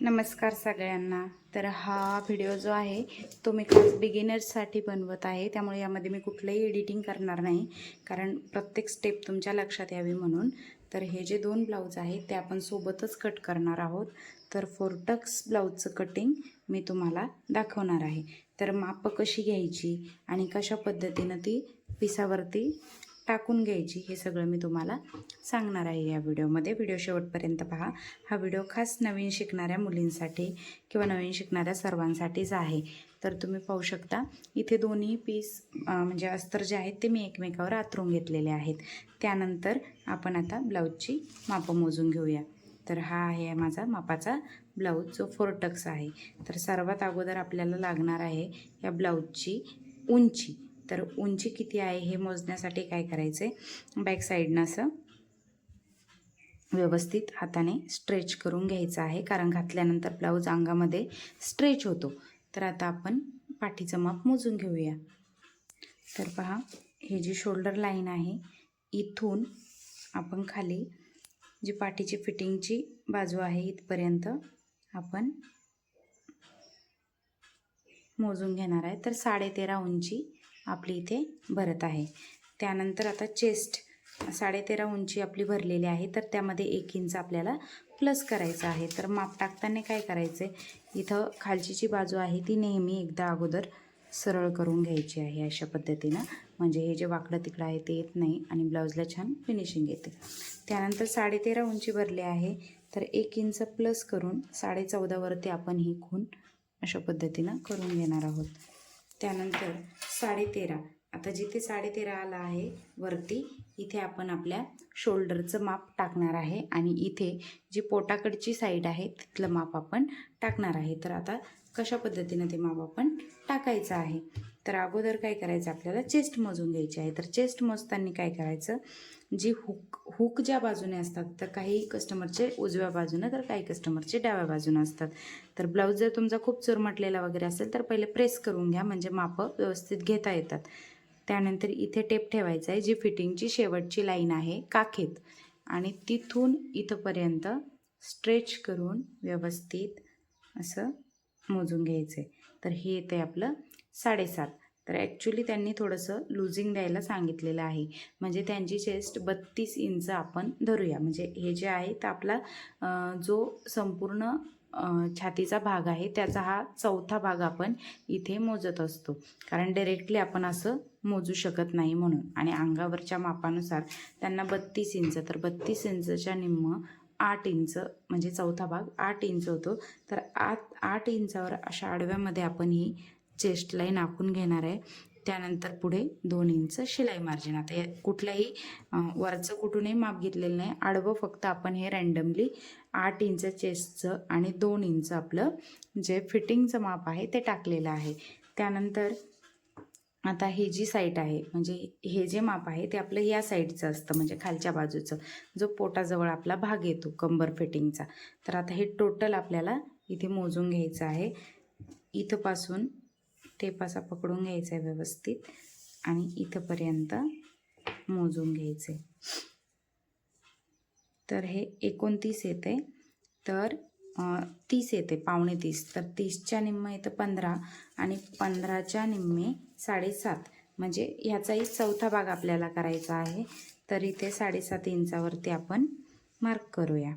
नमस्कार सगळ्यांना। तर हा व्हिडिओ जो आहे तो मी खास बिगिनर्ससाठी बनवत आहे, त्यामुळे यामध्ये मी कुठलंही एडिटिंग करणार नाही, कारण प्रत्येक स्टेप तुमच्या लक्षात यावी म्हणून। तर हे जे दोन ब्लाऊज आहेत ते आपण सोबतच कट करणार आहोत। तर फोरटक्स ब्लाऊजचं कटिंग मी तुम्हाला दाखवणार आहे। तर माप कशी घ्यायची आणि कशा पद्धतीनं ती पिसावरती टाकून घ्यायची हे सगळं मी तुम्हाला सांगणार आहे या व्हिडिओमध्ये। व्हिडिओ शेवटपर्यंत पहा। हा व्हिडिओ खास नवीन शिकणाऱ्या मुलींसाठी किंवा नवीन शिकणाऱ्या सर्वांसाठीच आहे। तर तुम्ही पाहू शकता इथे दोन्ही पीस म्हणजे अस्तर जे आहेत ते मी एकमेकावर आतरून घेतलेले आहेत। त्यानंतर आपण आता ब्लाऊजची मापं मोजून घेऊया। तर हा आहे माझा मापाचा ब्लाऊज जो फोरटक्स आहे। तर सर्वात अगोदर आपल्याला लागणार आहे या ब्लाऊजची उंची। तर उंची किती आहे हे मोजण्यासाठी काय करायचे, बॅक साईडनं असं व्यवस्थित हाताने स्ट्रेच करून घ्यायचं आहे, कारण घातल्यानंतर ब्लाऊज अंगामध्ये स्ट्रेच होतो। तर आता आपण पाठीचं माप मोजून घेऊया। तर पहा, हे जी शोल्डर लाईन आहे इथून आपण खाली जी पाठीची फिटिंगची बाजू आहे इथपर्यंत आपण मोजून घेणार आहे। तर 13.5 उंची आपली इथे भरत आहे। त्यानंतर आता चेस्ट 13.5 उंची आपली भरलेली आहे, तर त्यामध्ये 1 इंच आपल्याला प्लस करायचं आहे। तर माप टाकताना काय करायचं आहे, इथं खालची जी बाजू आहे ती नेहमी एकदा अगोदर सरळ करून घ्यायची आहे अशा पद्धतीनं, म्हणजे हे जे वाकडं तिकडं आहे ते येत नाही आणि ब्लाऊजला छान फिनिशिंग येते। त्यानंतर 13.5 उंची भरले आहे, तर 1 इंच प्लस करून 14.5 वरती आपण ही खूण अशा पद्धतीनं करून घेणार आहोत। त्यानंतर 13.5, आता जिथे 13.5 आला आहे वरती, इथे आपण आपल्या शोल्डरचं माप टाकणार आहे आणि इथे जी पोटाकडची साईड आहे तिथलं माप आपण टाकणार आहे। तर आता कशा पद्धतीनं ते माप आपण टाकायचं आहे, तर अगोदर काय करायचं, आपल्याला चेस्ट मोजून घ्यायची आहे। तर चेस्ट मोजताना काय करायचं, जी हुक ज्या बाजूने असतात, तर काही कस्टमरचे उजव्या बाजूनं तर काही कस्टमरचे डाव्या बाजूनं असतात। तर ब्लाऊज जर तुमचा खूप चुरमटलेला वगैरे असेल तर पहिले प्रेस करून घ्या, म्हणजे मापं व्यवस्थित घेता येतात। त्यानंतर इथे टेप ठेवायचा आहे, जी फिटिंगची शेवटची लाईन आहे काखेत, आणि तिथून इथंपर्यंत स्ट्रेच करून व्यवस्थित असं मोजून घ्यायचं आहे। तर हे येते आपलं 7.5। तर ॲक्च्युली त्यांनी थोडंसं लूजिंग द्यायला सांगितलेलं आहे, म्हणजे त्यांची चेस्ट 32 इंच आपण धरूया। म्हणजे हे जे आहे तर आपला जो संपूर्ण छातीचा भाग आहे त्याचा हा चौथा भाग आपण इथे मोजत असतो, कारण डायरेक्टली आपण असं मोजू शकत नाही म्हणून। आणि अंगावरच्या मापानुसार त्यांना 32 इंच, तर 32 इंचच्या निम्म 8 इंच म्हणजे चौथा भाग 8 इंच होतो। तर 8 इंचावर अशा आडव्यामध्ये आपण ही चेस्ट लाईन आखून घेणार आहे। त्यानंतर पुढे 2 इंच शिलाई मार्जिन। आता या कुठल्याही वरचं कुठूनही माप घेतलेलं नाही, आडवं फक्त आपण हे रँडमली 8 इंच चेस्टचं आणि 2 इंच आपलं जे फिटिंगचं माप आहे ते टाकलेलं आहे। त्यानंतर आता ही जी साईड आहे, म्हणजे हे जे माप आहे ते आपलं या साईडचं असतं, म्हणजे खालच्या बाजूचं, जो पोटाजवळ आपला भाग येतो कंबर फिटिंगचा। तर आता हे टोटल आपल्याला इथे मोजून घ्यायचं आहे। इथंपासून टेप असा पकडून घ्यायचा आहे व्यवस्थित आणि इथंपर्यंत मोजून घ्यायचे। तर हे 29 येते, तर 30 येते, पावणे 30। तर 30च्या निम्मे येतं 15 आणि 15च्या निम्मे 7.5, म्हणजे ह्याचाही चौथा भाग आपल्याला करायचा आहे। तर इथे 7.5 इंचावरती आपण मार्क करूया।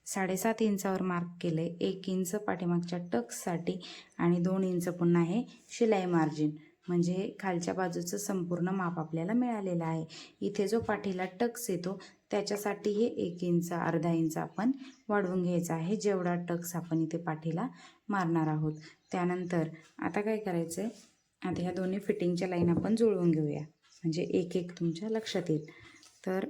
7.5 इंचावर मार्क केले, 1 इंच पाठीमागच्या टक्ससाठी आणि 2 इंच पुन्हा हे शिलाई मार्जिन, म्हणजे खालच्या बाजूचं संपूर्ण माप आपल्याला मिळालेलं आहे। इथे जो पाठीला टक्स येतो त्याच्यासाठी हे 1 इंच अर्धा इंच आपण वाढवून घ्यायचा आहे, जेवढा टक्स आपण इथे पाठीला मारणार आहोत। त्यानंतर आता काय करायचं आहे, आता ह्या दोन्ही फिटिंगच्या लाईन आपण जुळवून घेऊया, म्हणजे एक एक तुमच्या लक्षात येईल। तर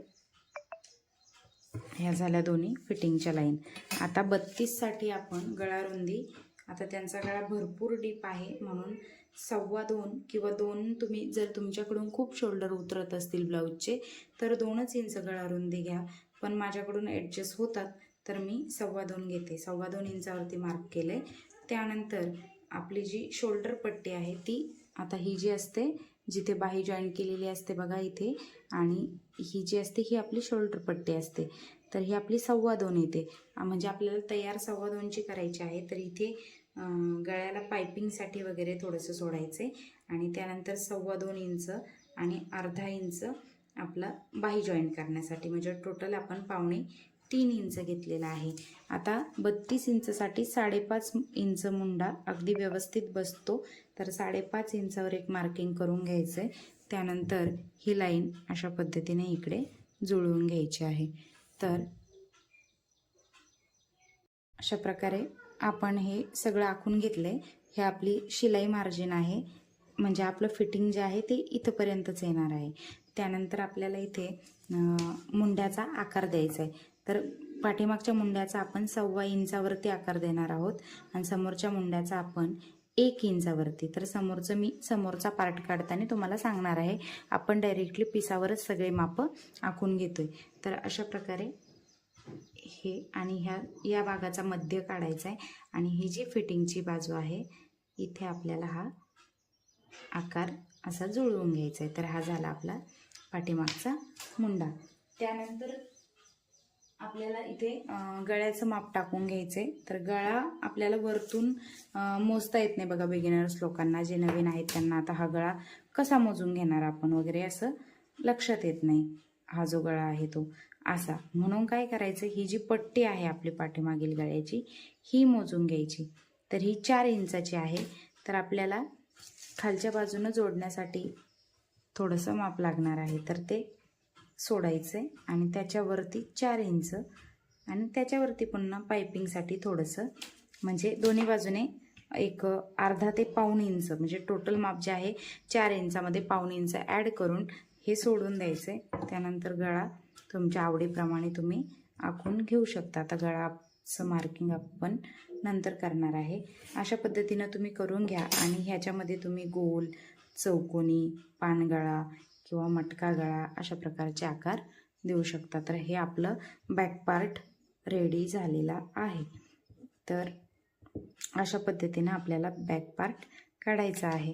ह्या झाल्या दोन्ही फिटिंगच्या लाईन। आता 32साठी आपण गळारुंदी, आता त्यांचा गळा भरपूर डीप आहे म्हणून 2.25 किंवा 2, तुम्ही जर तुमच्याकडून खूप शोल्डर उतरत असतील ब्लाऊजचे तर 2च इंच गळारुंदी घ्या, पण माझ्याकडून ॲडजस्ट होतात तर मी 2.25 घेते। 2.25 इंचावरती मार्क केले। त्यानंतर आपली जी शोल्डर पट्टी आहे ती, आता ही जी असते जिथे बाही जॉईन केलेली असते बघा इथे, आणि ही जी असते ही आपली शोल्डर पट्टी असते। तर ही आपली 2.25 येते. म्हणजे आपल्याला तयार 2.25ची करायची आहे. तर इथे गळ्याला पायपिंगसाठी वगैरे थोडंसं सोडायचं आणि त्यानंतर 2.25 इंच आणि अर्धा इंच आपला बाही जॉईंट करण्यासाठी, म्हणजे टोटल आपण 2.25 इंच घेतलेला आहे. आता 32 इंचसाठी 5.5 इंच मुंडा अगदी व्यवस्थित बसतो, तर 5.5 इंचावर एक मार्किंग करून घ्यायचं आहे. त्यानंतर ही लाईन अशा पद्धतीने इकडे जुळवून घ्यायची आहे. तर अशा प्रकारे आपण हे सगळं आखून घेतलं आहे. हे आपली शिलाई मार्जिन आहे, म्हणजे आपलं फिटिंग जे आहे ते इथंपर्यंतच येणार आहे. त्यानंतर आपल्याला इथे मुंड्याचा आकार द्यायचा आहे. तर पाठीमागच्या मुंड्याचा आपण 1.25 इंचावरती आकार देणार आहोत आणि समोरच्या मुंड्याचा आपण 1 इंचावरती. तर समोरचा पार्ट काढताना तुम्हाला सांगणार आहे. आपण डायरेक्टली पिसावरच सगळे मापं आखून घेतोय. तर अशा प्रकारे हे आणि या भागाचा मध्य काढायचा आहे आणि ही जी फिटिंगची बाजू आहे इथे आपल्याला हा आकार असा जुळवून घ्यायचा आहे. तर हा झाला आपला पाठीमागचा मुंडा. त्यानंतर आपल्याला इथे गळ्याचं माप टाकून घ्यायचं आहे. तर गळा आपल्याला वरतून मोजता येत नाही बघा, बिगिनर्स लोकांना, जे नवीन आहेत त्यांना. आता हा गळा कसा मोजून घेणार आपण वगैरे असं लक्षात येत नाही, हा जो गळा आहे तो असा. म्हणून काय करायचं, ही जी पट्टी आहे आपली पाठीमागील गळ्याची ही मोजून घ्यायची. तर ही 4 इंचाची आहे. तर आपल्याला खालच्या बाजूनं जोडण्यासाठी थोडंसं माप लागणार आहे, तर ते सोडायचं आहे आणि त्याच्यावरती 4 इंच आणि त्याच्यावरती पुन्हा पायपिंगसाठी थोडंसं, म्हणजे दोन्ही बाजूने एक अर्धा ते 1.25 इंच, म्हणजे टोटल माप जे आहे 4 इंचामध्ये 1.25 इंच ॲड करून हे सोडून द्यायचं आहे. त्यानंतर गळा तुमच्या आवडीप्रमाणे तुम्ही आखून घेऊ शकता. आता गळाचं मार्किंग आपण नंतर करणार आहे. अशा पद्धतीनं तुम्ही करून घ्या आणि ह्याच्यामध्ये तुम्ही गोल, चौकोनी, पानगळा किंवा मटका गळा अशा प्रकारचे आकार देऊ शकता. तर हे आपलं बॅक पार्ट रेडी झालेला आहे. तर अशा पद्धतीनं आपल्याला बॅक पार्ट काढायचा आहे.